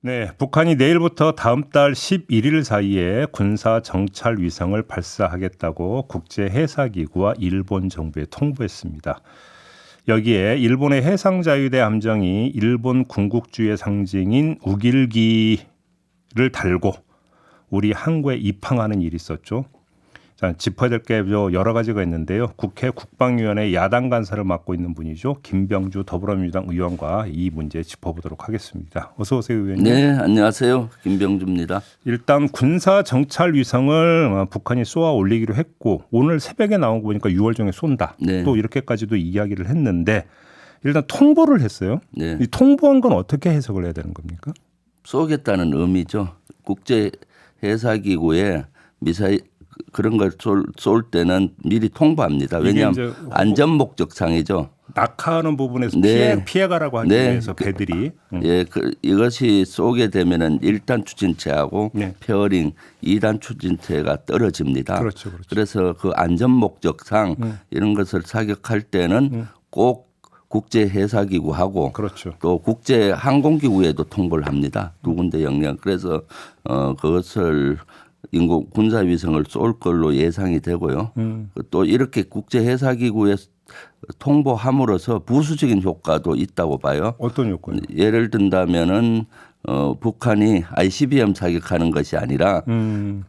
네, 북한이 내일부터 다음 달 11일 사이에 군사 정찰 위성을 발사하겠다고 국제해사기구와 일본 정부에 통보했습니다. 여기에 일본의 해상자유대 함정이 일본 군국주의의 상징인 우길기를 달고 우리 항구에 입항하는 일이 있었죠. 자, 짚어야 될 게 여러 가지가 있는데요. 국회 국방위원회 야당 간사를 맡고 있는 분이죠. 김병주 더불어민주당 의원과 이 문제 짚어보도록 하겠습니다. 어서 오세요, 의원님. 네, 안녕하세요. 김병주입니다. 일단 군사 정찰 위성을 북한이 쏘아 올리기로 했고 오늘 새벽에 나온 거 보니까 6월 중에 쏜다. 네. 또 이렇게까지도 이야기를 했는데 일단 통보를 했어요. 네. 이 통보한 건 어떻게 해석을 해야 되는 겁니까? 쏘겠다는 의미죠. 국제 해사기구에 미사일 그런 걸 쏠 때는 미리 통보합니다. 왜냐하면 안전 목적상이죠. 낙하하는 부분에서 네. 피해가라고 하기 네. 위해서 배들이. 예, 이것이 쏘게 되면은 1단 추진체하고 네. 페어링 2단 추진체가 떨어집니다. 그렇죠. 그래서 그 안전 목적상 이런 것을 사격할 때는 꼭 국제 해사기구하고 그렇죠. 또 국제 항공기구에도 통보를 합니다. 두 군데 영향. 그래서 그것을 인공 군사 위성을 쏠 걸로 예상이 되고요. 또 이렇게 국제 해사기구에 통보함으로써 부수적인 효과도 있다고 봐요. 어떤 요건이요? 예를 든다면은 북한이 ICBM 사격하는 것이 아니라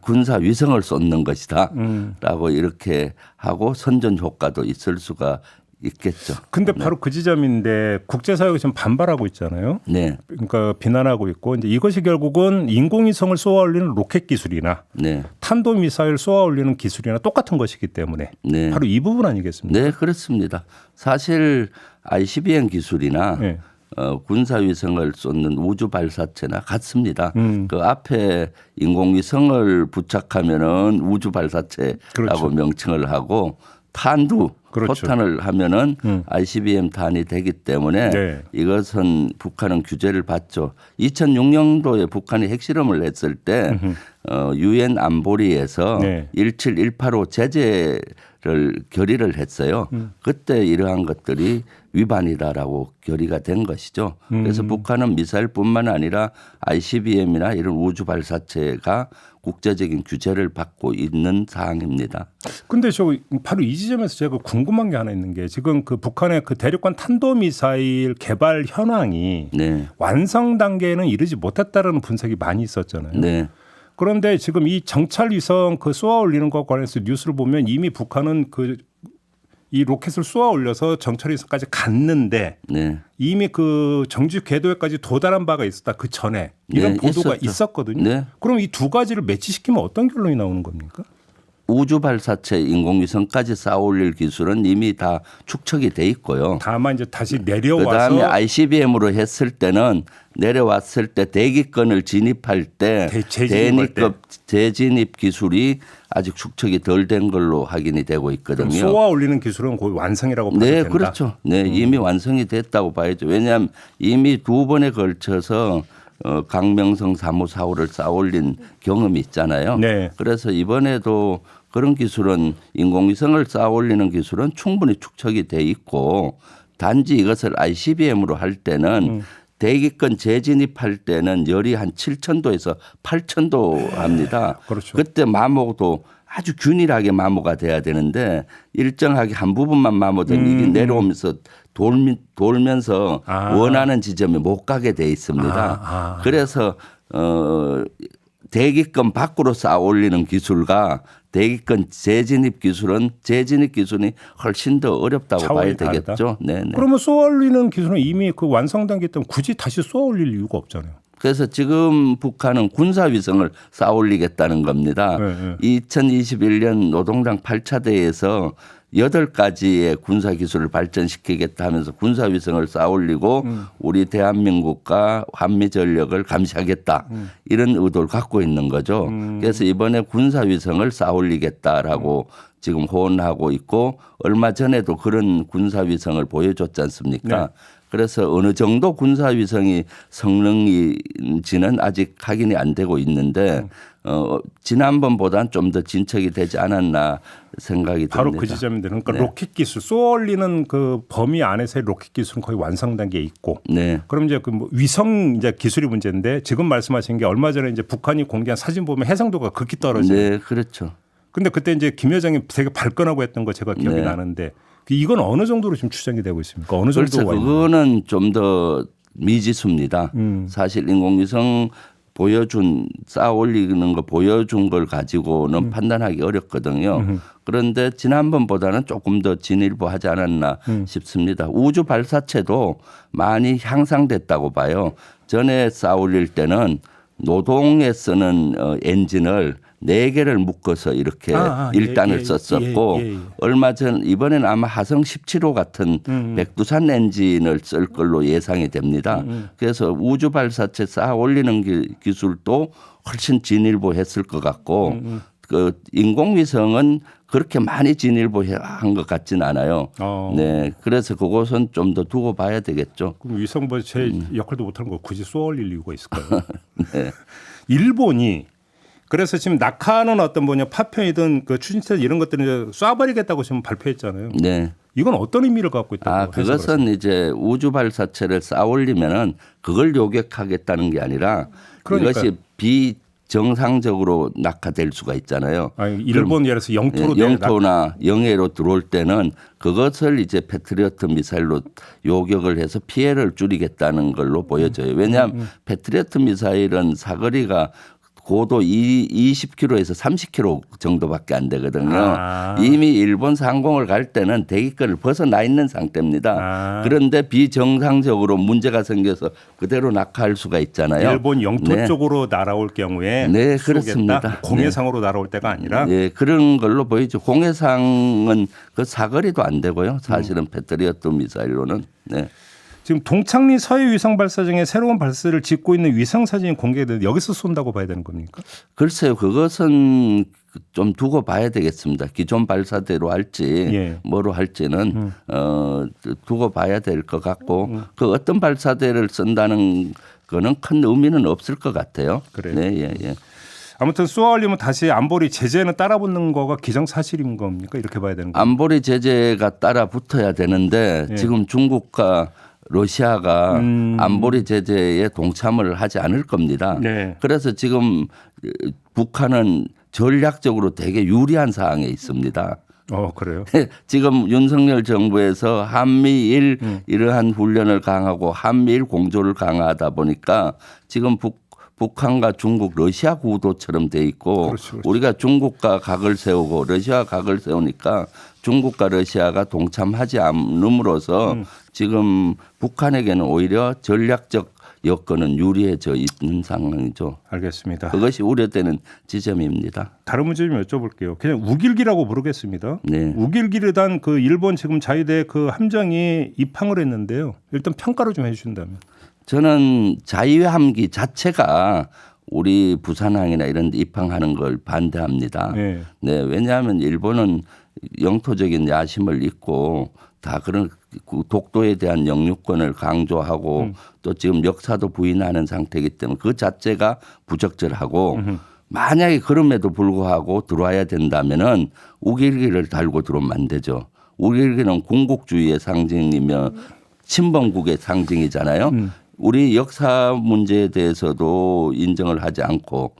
군사 위성을 쏟는 것이다라고 이렇게 하고 선전 효과도 있을 수가 있겠죠. 근데 바로 그 지점인데 국제사회가 지금 반발하고 있잖아요. 네. 그러니까 비난하고 있고 이제 이것이 결국은 인공위성을 쏘아 올리는 로켓 기술이나 네. 탄도미사일 쏘아 올리는 기술이나 똑같은 것이기 때문에 네. 바로 이 부분 아니겠습니까? 네, 그렇습니다. 사실 ICBM 기술이나 네. 군사위성을 쏟는 우주 발사체나 같습니다. 그 앞에 인공위성을 부착하면은 우주 발사체라고 그렇죠. 명칭을 하고 탄두 그렇죠. 포탄을 하면은 ICBM 탄이 되기 때문에 네. 이것은 북한은 규제를 받죠. 2006년도에 북한이 핵실험을 했을 때 유엔 안보리에서 네. 17185 제재를 결의를 했어요. 그때 이러한 것들이 위반이다라고 결의가 된 것이죠. 그래서 북한은 미사일뿐만 아니라 ICBM이나 이런 우주 발사체가 국제적인 규제를 받고 있는 사항입니다. 근데 저 바로 이 지점에서 제가 궁금한 게 하나 있는 게 지금 그 북한의 그 대륙간 탄도미사일 개발 현황이 네. 완성 단계에는 이르지 못했다라는 분석이 많이 있었잖아요. 네. 그런데 지금 이 정찰 위성 그 쏘아 올리는 것과 관련해서 뉴스를 보면 이미 북한은 이 로켓을 쏘아 올려서 정찰 위성까지 갔는데 네. 이미 그 정지 궤도에까지 도달한 바가 있었다. 그 전에 이런 네, 보도가 있었죠. 있었거든요. 네. 그럼 이 두 가지를 매치시키면 어떤 결론이 나오는 겁니까? 우주 발사체 인공위성까지 쌓아올릴 기술은 이미 다 축적이 돼 있고요. 다만 이제 다시 그다음에 내려와서 ICBM으로 했을 때는 내려왔을 때 대기권을 진입할 때 재진입할 때. 대니급 재진입 기술이 아직 축적이 덜 된 걸로 확인이 되고 있거든요. 쏘아 올리는 기술은 거의 완성이라고 봐도 네, 된다. 그렇죠. 네, 이미 완성이 됐다고 봐야죠. 왜냐하면 이미 두 번에 걸쳐서 강명성 3호4호를 쌓아올린 경험이 있잖아요. 네. 그래서 이번에도 그런 기술은 인공위성을 쌓아올리는 기술은 충분히 축적이 돼 있고 단지 이것을 ICBM으로 할 때는 대기권 재진입할 때는 열이 한 7,000도에서 8,000도 합니다. 그렇죠. 그때 마모도 아주 균일하게 마모가 돼야 되는데 일정하게 한 부분만 마모되면 이게 내려오면서 돌면서 원하는 지점에 못 가게 돼 있습니다. 그래서 대기권 밖으로 쌓아 올리는 기술과 대기권 재진입 기술은 재진입 기술이 훨씬 더 어렵다고 봐야 다르다. 되겠죠. 네. 그러면 쏘아 올리는 기술은 이미 그 완성 단계 때문에 굳이 다시 쏘아 올릴 이유가 없잖아요. 그래서 지금 북한은 군사위성을 쌓아 올리겠다는 겁니다. 네. 2021년 노동당 8차대에서 8가지의 군사기술을 발전시키겠다 하면서 군사위성을 쌓아 올리고 우리 대한민국과 한미전력을 감시하겠다 이런 의도를 갖고 있는 거죠. 그래서 이번에 군사위성을 쌓아 올리겠다라고 지금 호언하고 있고 얼마 전에도 그런 군사위성을 보여줬지 않습니까? 네. 그래서 어느 정도 군사위성이 성능인지는 아직 확인이 안 되고 있는데 지난번보다는 좀 더 진척이 되지 않았나 생각이 바로 듭니다. 그 지점인데 그러니까 네. 로켓 기술 쏘올리는 그 범위 안에서의 로켓 기술은 거의 완성 단계에 있고 네. 그럼 이제 그 뭐 위성 이제 기술이 문제인데 지금 말씀하신 게 얼마 전에 이제 북한이 공개한 사진 보면 해상도가 극히 떨어져요. 네, 그렇죠. 근데 그때 이제 김 여정이 되게 발끈하고 했던 거 제가 기억이 네. 나는데 이건 어느 정도로 지금 추정이 되고 있습니까? 어느 글쎄 정도 와 있나요? 그거는 좀 더 미지수입니다. 사실 인공위성 쌓아 올리는 거 보여준 걸 가지고는 판단하기 어렵거든요. 그런데 지난번보다는 조금 더 진일보하지 않았나 싶습니다. 우주 발사체도 많이 향상됐다고 봐요. 전에 쌓아 올릴 때는 노동에 쓰는 엔진을 4개를 묶어서 이렇게 일단을 썼었고 얼마 전 이번에는 아마 화성 17호 같은 백두산 엔진을 쓸 걸로 예상이 됩니다. 그래서 우주 발사체 쌓아 올리는 기술도 훨씬 진일보했을 것 같고 그 인공위성은 그렇게 많이 진일보한 것 같지는 않아요. 네, 그래서 그것은 좀 더 두고 봐야 되겠죠. 그럼 위성보 제 역할도 못하는 거 굳이 쏘올릴 이유가 있을까요? 네. 일본이 그래서 지금 낙하하는 어떤 뭐냐 파편이든 그 추진체 이런 것들을 쏴버리겠다고 지금 발표했잖아요. 네. 이건 어떤 의미를 갖고 있다고 그것은 이제 우주 발사체를 쌓아 올리면은 그걸 요격하겠다는 게 아니라 그러니까요. 이것이 비정상적으로 낙하될 수가 있잖아요. 아니, 일본 예를 들어서 영토로 영토나 영해로 들어올 때는 그것을 이제 패트리어트 미사일로 요격을 해서 피해를 줄이겠다는 걸로 보여져요. 왜냐하면 패트리어트 미사일은 사거리가 고도 20km에서 30km 정도밖에 안 되거든요. 이미 일본 상공을 갈 때는 대기권을 벗어나 있는 상태입니다. 그런데 비정상적으로 문제가 생겨서 그대로 낙하할 수가 있잖아요. 일본 영토 네. 쪽으로 날아올 경우에 네, 그렇습니다. 공해상으로 날아올 때가 아니라 네, 그런 걸로 보이죠. 공해상은 그 사거리도 안 되고요. 사실은 패트리어트 미사일로는. 네. 지금 동창리 서해 위성 발사장에 새로운 발사를 짓고 있는 위성 사진이 공개되는데 여기서 쏜다고 봐야 되는 겁니까? 글쎄요. 그것은 좀 두고 봐야 되겠습니다. 기존 발사대로 할지 뭐로 할지는 두고 봐야 될 것 같고 그 어떤 발사대를 쓴다는 거는 큰 의미는 없을 것 같아요. 그래요. 네, 예, 예. 아무튼 쏘아올리면 다시 안보리 제재는 따라붙는 거가 기정사실인 겁니까? 이렇게 봐야 되는 겁니까? 안보리 제재가 따라 붙어야 되는데 지금 중국과 러시아가 안보리 제재에 동참을 하지 않을 겁니다. 네. 그래서 지금 북한은 전략적으로 되게 유리한 상황에 있습니다. 그래요? 지금 윤석열 정부에서 한미일 이러한 훈련을 강화하고 한미일 공조를 강화하다 보니까 지금 북한과 중국, 러시아 구도처럼 돼 있고 그렇죠. 우리가 중국과 각을 세우고 러시아 각을 세우니까 중국과 러시아가 동참하지 않음으로써 지금 북한에게는 오히려 전략적 여건은 유리해져 있는 상황이죠. 알겠습니다. 그것이 우려되는 지점입니다. 다른 문제 좀 여쭤볼게요. 그냥 우길기라고 부르겠습니다. 네. 우길기를 단 그 일본 지금 자위대 그 함정이 입항을 했는데요. 일단 평가를 좀 해주신다면. 저는 자유함기 자체가 우리 부산항이나 이런 데 입항하는 걸 반대합니다. 네. 네, 왜냐하면 일본은 영토적인 야심을 잊고 다 그런 독도에 대한 영유권을 강조하고 또 지금 역사도 부인하는 상태이기 때문에 그 자체가 부적절하고 만약에 그럼에도 불구하고 들어와야 된다면은 우길기를 달고 들어오면 안 되죠. 우길기는 군국주의의 상징이며 친번국의 상징이잖아요. 우리 역사 문제에 대해서도 인정을 하지 않고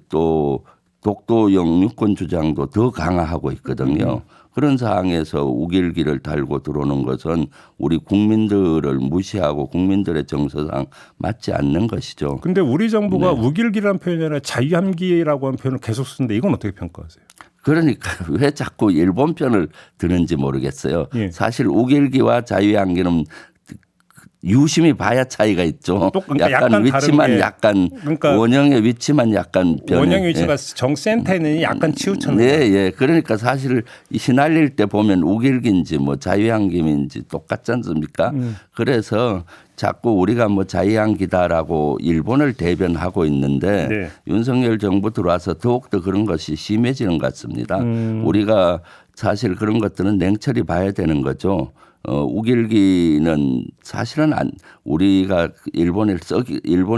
또 독도 영유권 주장도 더 강화하고 있거든요. 그런 상황에서 우길기를 달고 들어오는 것은 우리 국민들을 무시하고 국민들의 정서상 맞지 않는 것이죠. 근데 우리 정부가 우길기라는 표현이 아니라 자유함기라고 하는 표현을 계속 쓰는데 이건 어떻게 평가하세요? 그러니까 왜 자꾸 일본 편을 드는지 모르겠어요. 예. 사실 우길기와 자유함기는 유심히 봐야 차이가 있죠. 그러니까 약간 위치만 다른 게, 약간 그러니까 원형의 위치만 약간 변해. 원형 위치가 정센터에 있는 약간 치우쳤는. 네, 예. 그러니까 사실 휘날릴 때 보면 우길기인지 뭐 자유항기인지 똑같지 않습니까? 그래서 자꾸 우리가 뭐 자유항기다라고 일본을 대변하고 있는데 네. 윤석열 정부 들어와서 더욱더 그런 것이 심해지는 것 같습니다. 우리가 사실 그런 것들은 냉철히 봐야 되는 거죠. 우길기는 사실은 우리가 일본이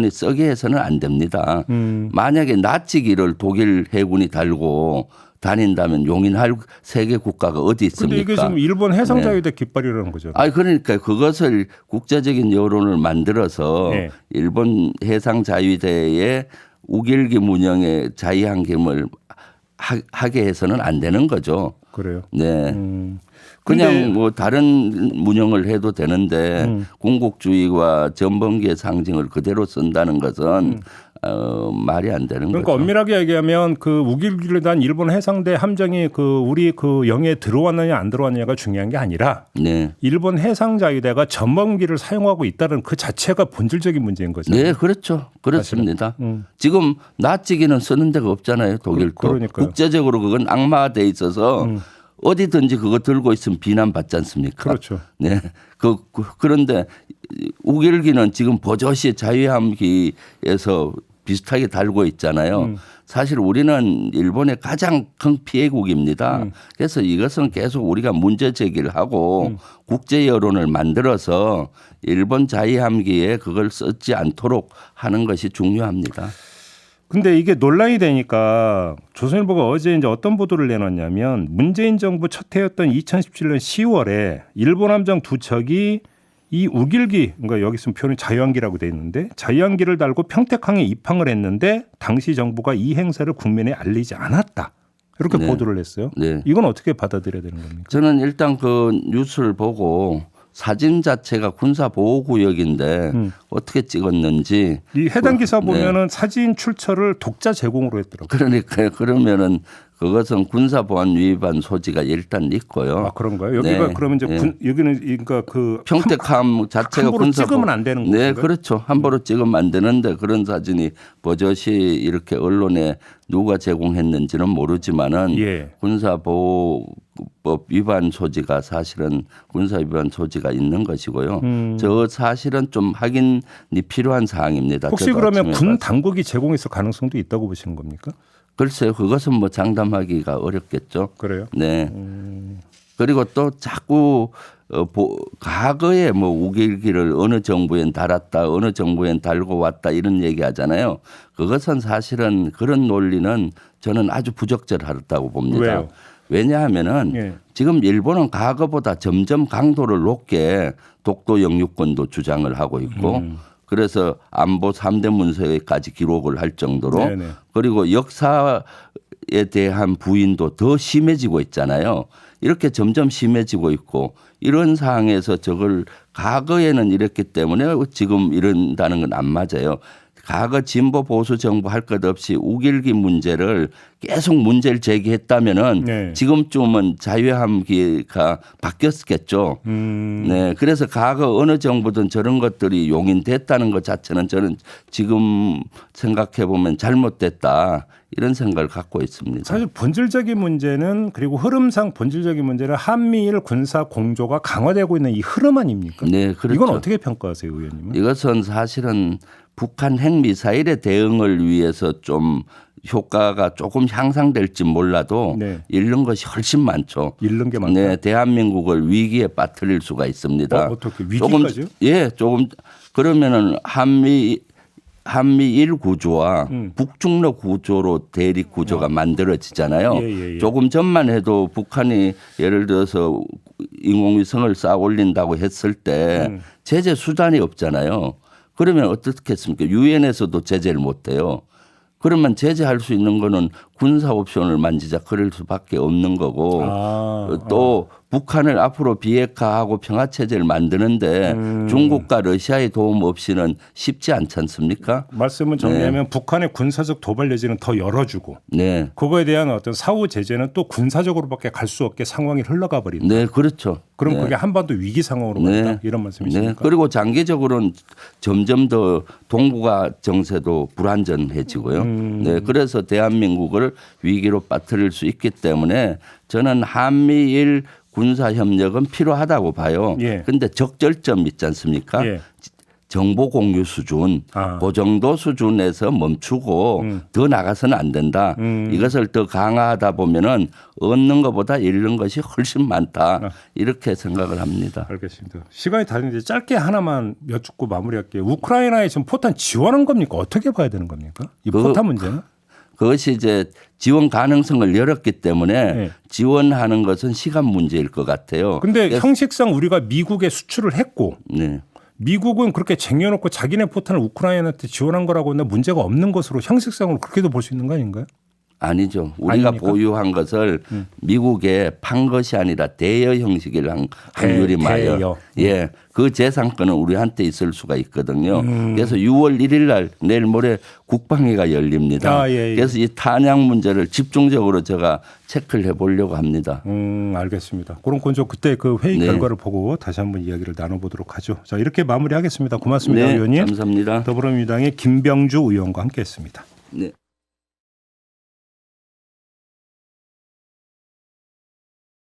쓰게 해서는 안 됩니다. 만약에 나치기를 독일 해군이 달고 다닌다면 용인할 세계 국가가 어디 있습니까? 근데 이게 지금 일본 해상자유대 깃발이라는 거죠. 그러니까 그것을 국제적인 여론을 만들어서 네. 일본 일본 해상자유대의 우길기 문형의 자유항김을 하게 해서는 안 되는 거죠. 그래요. 네. 근데 그냥 뭐 다른 문형을 해도 되는데 군국주의와 전범기의 상징을 그대로 쓴다는 것은 말이 안 되는 그러니까 거죠. 엄밀하게 얘기하면 그 우길기를 단 일본 해상대 함정이 그 우리 그 영해에 들어왔느냐 안 들어왔느냐가 중요한 게 아니라 네. 일본 해상자위대가 전범기를 사용하고 있다는 그 자체가 본질적인 문제인 거죠. 네, 그렇죠. 그렇습니다. 지금 나치기는 쓰는 데가 없잖아요. 독일도. 그러니까요. 국제적으로 그건 악마화돼 있어서 어디든지 그거 들고 있으면 비난받지 않습니까? 그렇죠. 네. 그런데 우길기는 지금 버젓이 자유함기에서 비슷하게 달고 있잖아요. 사실 우리는 일본의 가장 큰 피해국입니다. 그래서 이것은 계속 우리가 문제 제기를 하고 국제 여론을 만들어서 일본 자유함기에 그걸 쓰지 않도록 하는 것이 중요합니다. 근데 이게 논란이 되니까 조선일보가 어제 이제 어떤 보도를 내놨냐면 문재인 정부 첫 해였던 2017년 10월에 일본 함정 두 척이 이 우길기, 그러니까 여기 쓰면 표현이 자유항기라고 돼 있는데 자유항기를 달고 평택항에 입항을 했는데 당시 정부가 이 행사를 국민에 알리지 않았다. 이렇게 네. 보도를 했어요. 네. 이건 어떻게 받아들여야 되는 겁니까? 저는 일단 그 뉴스를 보고 사진 자체가 군사보호구역인데 어떻게 찍었는지 이 해당 기사 네. 보면은 사진 출처를 독자 제공으로 했더라고요. 그러니까요. 그러면은 그것은 군사보안 위반 소지가 일단 있고요. 아 그런가요? 여기가 네. 그러면 이제 네. 여기는 그러니까 그 평택함 자체가 함부로 찍으면 안 되는 네, 건가요? 그렇죠. 함부로 찍으면 안 되는데 그런 사진이 버젓이 이렇게 언론에 누가 제공했는지는 모르지만은 예. 군사보호법 위반 소지가 사실은 군사 위반 소지가 있는 것이고요. 저 사실은 좀 확인이 필요한 사항입니다. 혹시 저도 그러면 아침에 군 봤어요. 당국이 제공했을 가능성도 있다고 보시는 겁니까? 글쎄요, 그것은 뭐 장담하기가 어렵겠죠. 그래요? 네. 그리고 또 자꾸 과거에 뭐 우길기를 어느 정부엔 달았다, 어느 정부엔 달고 왔다 이런 얘기하잖아요. 그것은 사실은 그런 논리는 저는 아주 부적절하다고 봅니다. 왜요? 왜냐하면은 예. 지금 일본은 과거보다 점점 강도를 높게 독도 영유권도 주장을 하고 있고 그래서 안보 3대 문서에까지 기록을 할 정도로 네네. 그리고 역사에 대한 부인도 더 심해지고 있잖아요. 이렇게 점점 심해지고 있고 이런 상황에서 저걸 과거에는 이랬기 때문에 지금 이런다는 건 안 맞아요. 과거 진보 보수 정부 할 것 없이 우길기 문제를 계속 문제를 제기했다면은 네. 지금쯤은 자유함기가 바뀌었겠죠. 네, 그래서 과거 어느 정부든 저런 것들이 용인됐다는 것 자체는 저는 지금 생각해 보면 잘못됐다 이런 생각을 갖고 있습니다. 사실 본질적인 문제는 그리고 흐름상 본질적인 문제는 한미일 군사 공조가 강화되고 있는 이 흐름 아닙니까? 네, 그렇죠. 이건 어떻게 평가하세요, 의원님은? 이것은 사실은 북한 핵미사일의 대응을 위해서 좀 효과가 조금 향상될지 몰라도 네. 잃는 것이 훨씬 많죠. 잃는 게 많다. 네, 대한민국을 위기에 빠뜨릴 수가 있습니다. 어떻게 위기까지요? 조금 그러면은 한미일 구조와 북중러 구조로 대립 구조가 만들어지잖아요. 예. 조금 전만 해도 북한이 예를 들어서 인공위성을 쌓아 올린다고 했을 때 제재 수단이 없잖아요. 그러면 어떻겠습니까? 유엔에서도 제재를 못 해요. 그러면 제재할 수 있는 거는 군사 옵션을 만지작 그럴 수밖에 없는 거고 또 북한을 앞으로 비핵화하고 평화 체제를 만드는데 중국과 러시아의 도움 없이는 쉽지 않지 않습니까? 말씀은 정리하면 북한의 군사적 도발 여지는 더 열어주고 네. 그거에 대한 어떤 사후 제재는 또 군사적으로밖에 갈 수 없게 상황이 흘러가 버린다. 네, 그렇죠. 그럼 네. 그게 한반도 위기 상황으로 간다. 이런 말씀이십니까? 네. 그리고 장기적으로는 점점 더 동북아 정세도 불안전해지고요. 네. 그래서 대한민국을 위기로 빠뜨릴 수 있기 때문에 저는 한미일 군사 협력은 필요하다고 봐요. 예. 그런데 적절점 있지 않습니까? 예. 정보 공유 수준, 그 정도 수준에서 멈추고 더 나가서는 안 된다. 이것을 더 강화하다 보면은 얻는 것보다 잃는 것이 훨씬 많다. 이렇게 생각을 합니다. 알겠습니다. 시간이 다 됐는데 짧게 하나만 여쭙고 마무리할게요. 우크라이나에 지금 포탄 지원한 겁니까? 어떻게 봐야 되는 겁니까? 이 포탄 문제는? 그것이 이제 지원 가능성을 열었기 때문에 네. 지원하는 것은 시간 문제일 것 같아요. 근데 형식상 우리가 미국에 수출을 했고 네. 미국은 그렇게 쟁여놓고 자기네 포탄을 우크라이나한테 지원한 거라고 하면 문제가 없는 것으로 형식상으로 그렇게도 볼 수 있는 거 아닌가요? 아니죠. 우리가 아닙니까? 보유한 것을 미국에 판 것이 아니라 대여 형식일 확률이 많아요. 대여. 예, 그 재산권은 우리한테 있을 수가 있거든요. 그래서 6월 1일 날 내일 모레 국방회가 열립니다. 예. 그래서 이 탄약 문제를 집중적으로 제가 체크를 해보려고 합니다. 알겠습니다. 그럼 먼저 그때 그 회의 네. 결과를 보고 다시 한번 이야기를 나눠보도록 하죠. 자, 이렇게 마무리하겠습니다. 고맙습니다, 네, 의원님. 감사합니다. 더불어민주당의 김병주 의원과 함께했습니다. 네.